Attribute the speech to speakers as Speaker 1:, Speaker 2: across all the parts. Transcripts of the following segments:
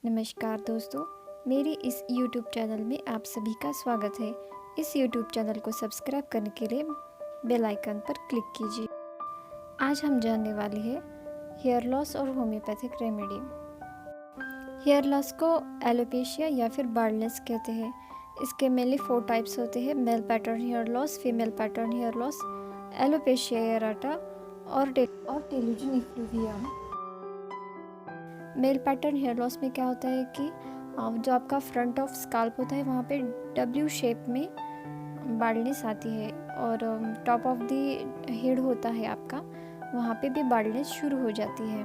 Speaker 1: नमस्कार दोस्तों, मेरे इस YouTube चैनल में आप सभी का स्वागत है। इस YouTube चैनल को सब्सक्राइब करने के लिए बेल आइकन पर क्लिक कीजिए। आज हम जानने वाले हैं हेयर लॉस और होम्योपैथिक रेमेडी। हेयर लॉस को एलोपेशिया या फिर बाल्डनेस कहते हैं। इसके मेनली 4 टाइप्स होते हैं: male pattern hair loss, female pattern hair loss, alopecia areata और telogen effluvium. Male pattern hair loss में क्या होता है कि जो आपका फ्रंट ऑफ स्काल्प होता है वहाँ पे डब्ल्यू शेप में बाल्डनेस आती है और टॉप ऑफ द हेड होता है आपका, वहाँ पे भी बाल्डनेस शुरू हो जाती है।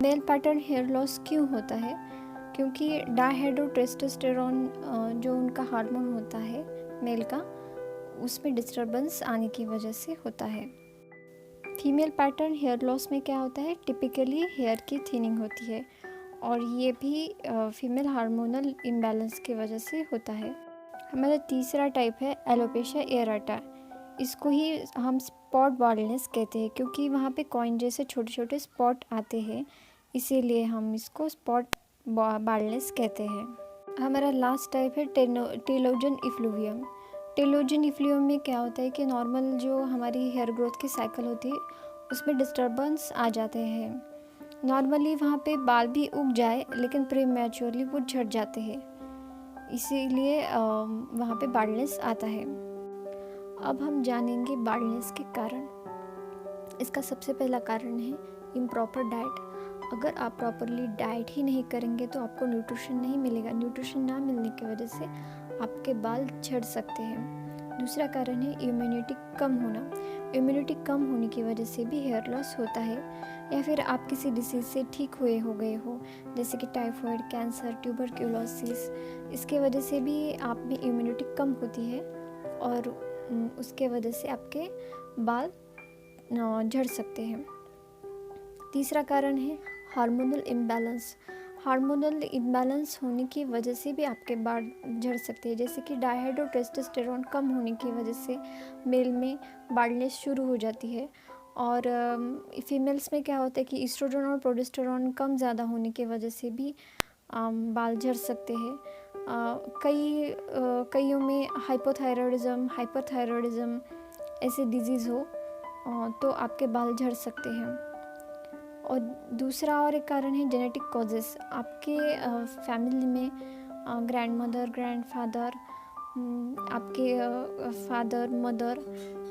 Speaker 1: मेल पैटर्न हेयर लॉस क्यों होता है? क्योंकि डायहाइड्रोटेस्टोस्टेरोन जो उनका हार्मोन होता है मेल का, उसमें डिस्टर्बेंस आने की वजह से होता है। फीमेल पैटर्न हेयर लॉस में क्या होता है? टिपिकली हेयर की थिनिंग होती है और ये भी फीमेल हार्मोनल इम्बैलेंस की वजह से होता है। हमारा तीसरा टाइप है एलोपेशिया एराटा। इसको ही हम स्पॉट बाल्डनेस कहते हैं क्योंकि वहाँ पे कॉइन जैसे छोटे छोटे स्पॉट आते हैं, इसीलिए हम इसको स्पॉट बाल्डनेस कहते हैं। हमारा लास्ट टाइप है टेलोजन इफ्लूवियम। टेलोजन इफ्लूवियम में क्या होता है कि नॉर्मल जो हमारी हेयर ग्रोथ की साइकिल होती है उसमें डिस्टर्बेंस आ जाते हैं। नॉर्मली वहाँ पे बाल भी उग जाए लेकिन प्रीमैच्योरली वो झड़ जाते हैं, इसीलिए वहाँ पे बाल्डनेस आता है। अब हम जानेंगे बाल्डनेस के कारण। इसका सबसे पहला कारण है इम्प्रॉपर डाइट। अगर आप प्रॉपरली डाइट ही नहीं करेंगे तो आपको न्यूट्रिशन नहीं मिलेगा। न्यूट्रिशन ना मिलने की वजह से आपके बाल झड़ सकते हैं। दूसरा कारण है इम्यूनिटी कम होना। इम्यूनिटी कम होने की वजह से भी हेयर लॉस होता है, या फिर आप किसी डिसीज़ से ठीक हो गए हो, जैसे कि टाइफाइड, कैंसर, ट्यूबरक्यूलोसिस। इसके वजह से भी आप में इम्यूनिटी कम होती है और उसके वजह से आपके बाल झड़ सकते हैं। तीसरा कारण है हार्मोनल इम्बैलेंस। हार्मोनल इम्बैलेंस होने की वजह से भी आपके बाल झड़ सकते हैं, जैसे कि डायहाइड्रोटेस्टोस्टेरोन कम होने की वजह से मेल में बाल्डनेस शुरू हो जाती है। और फीमेल्स में क्या होता है कि ईस्ट्रोजन और प्रोजेस्टेरोन कम ज़्यादा होने की वजह से भी बाल झड़ सकते हैं। कईयों में हाइपोथायरॉयडिज्म, हाइपरथायरॉयडिज्म ऐसे डिजीज़ हो तो आपके बाल झड़ सकते हैं। और दूसरा और एक कारण है जेनेटिक कॉजेस। आपके फैमिली में ग्रैंड मदर, ग्रैंड फादर, आपके फादर, मदर,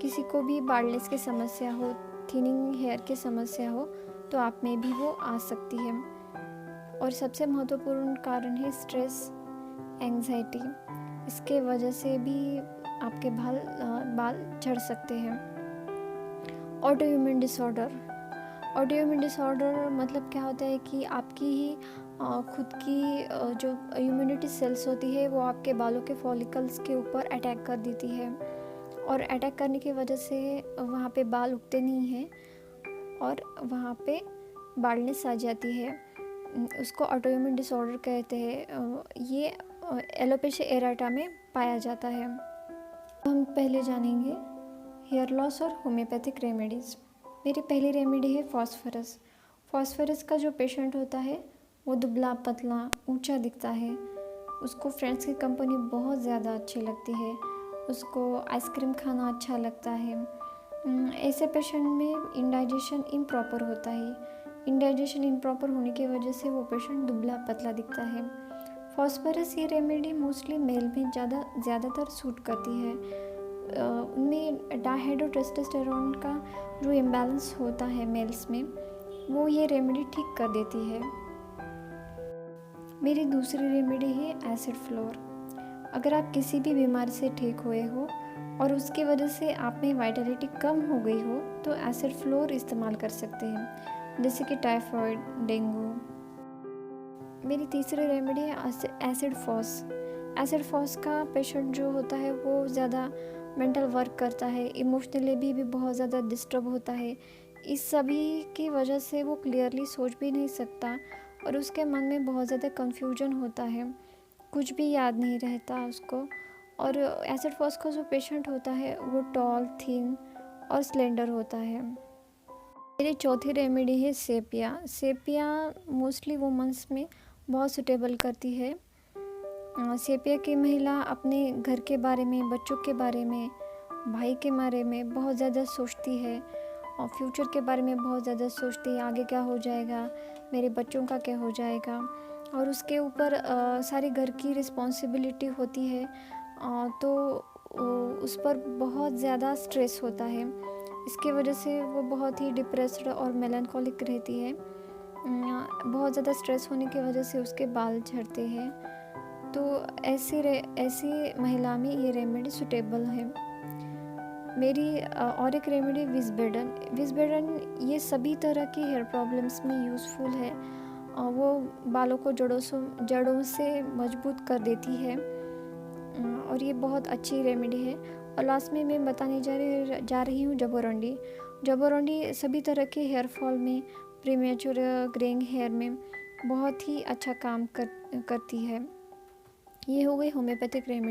Speaker 1: किसी को भी बाल्डनेस की समस्या हो, थिनिंग हेयर की समस्या हो, तो आप में भी वो आ सकती है। और सबसे महत्वपूर्ण कारण है स्ट्रेस, एंग्जाइटी। इसके वजह से भी आपके बाल झड़ सकते हैं। Autoimmune disorder. ऑटोइम्यून डिसऑर्डर मतलब क्या होता है कि आपकी ही खुद की जो इम्यूनिटी सेल्स होती है वो आपके बालों के फॉलिकल्स के ऊपर अटैक कर देती है, और अटैक करने की वजह से वहाँ पे बाल उगते नहीं हैं और वहाँ पे बाल्डनेस आ जाती है। उसको ऑटोइम्यून डिसऑर्डर कहते हैं। ये एलोपेशिया एराटा में पाया जाता है। हम पहले जानेंगे हेयर लॉस और होम्योपैथिक रेमेडीज़। मेरी पहली रेमेडी है फॉस्फोरस। फॉस्फोरस का जो पेशेंट होता है वो दुबला पतला ऊंचा दिखता है, उसको फ्रेंड्स की कंपनी बहुत ज़्यादा अच्छी लगती है, उसको आइसक्रीम खाना अच्छा लगता है। ऐसे पेशेंट में इंडाइजेशन इम्प्रॉपर होता है। इंडाइजेशन इम्प्रॉपर होने की वजह से वो पेशेंट दुबला पतला दिखता है। फॉस्फोरस ये रेमेडी मोस्टली मेल में ज़्यादातर सूट करती है। उनमें डायहाइड्रोटेस्टोस्टेरोन का जो इम्बैलेंस होता है मेल्स में, वो ये रेमेडी ठीक कर देती है। मेरी दूसरी रेमेडी है एसिड फ्लोर। अगर आप किसी भी बीमारी से ठीक हुए हो और उसकी वजह से आप में वाइटलिटी कम हो गई हो तो एसिड फ्लोर इस्तेमाल कर सकते हैं, जैसे कि टाइफाइड, डेंगू। मेरी तीसरी रेमेडी है एसिड फॉस। एसिड फॉस का पेशेंट जो होता है वो ज़्यादा मेंटल वर्क करता है, इमोशनली भी बहुत ज़्यादा डिस्टर्ब होता है। इस सभी की वजह से वो क्लियरली सोच भी नहीं सकता और उसके मन में बहुत ज़्यादा कंफ्यूजन होता है, कुछ भी याद नहीं रहता उसको। और एसिड फॉस का जो पेशेंट होता है वो टॉल, थिन और स्लेंडर होता है। मेरी चौथी रेमेडी है सेपिया। सेपिया मोस्टली वुमेंस में बहुत सूटेबल करती है। सेपिया की महिला अपने घर के बारे में, बच्चों के बारे में, भाई के बारे में बहुत ज़्यादा सोचती है और फ्यूचर के बारे में बहुत ज़्यादा सोचती है, आगे क्या हो जाएगा, मेरे बच्चों का क्या हो जाएगा। और उसके ऊपर सारी घर की रिस्पॉन्सिबिलिटी होती है, तो उस पर बहुत ज़्यादा स्ट्रेस होता है। इसके वजह से वो बहुत ही डिप्रेस्ड और मेलांकोलिक रहती है। बहुत ज़्यादा स्ट्रेस होने की वजह से उसके बाल झड़ते हैं। तो ऐसी महिला में ये रेमेडी सूटेबल है। मेरी और एक रेमेडी विज़बेडन ये सभी तरह की हेयर प्रॉब्लम्स में यूज़फुल है। वो बालों को जड़ों से मजबूत कर देती है और ये बहुत अच्छी रेमेडी है। और लास्ट में मैं बताने जा रही हूँ जबोरंडी सभी तरह के हेयर फॉल में, प्रीमेच्योर ग्रेइंग हेयर में बहुत ही अच्छा काम करती है। ये हो गई होम्योपैथिक रेमेडी।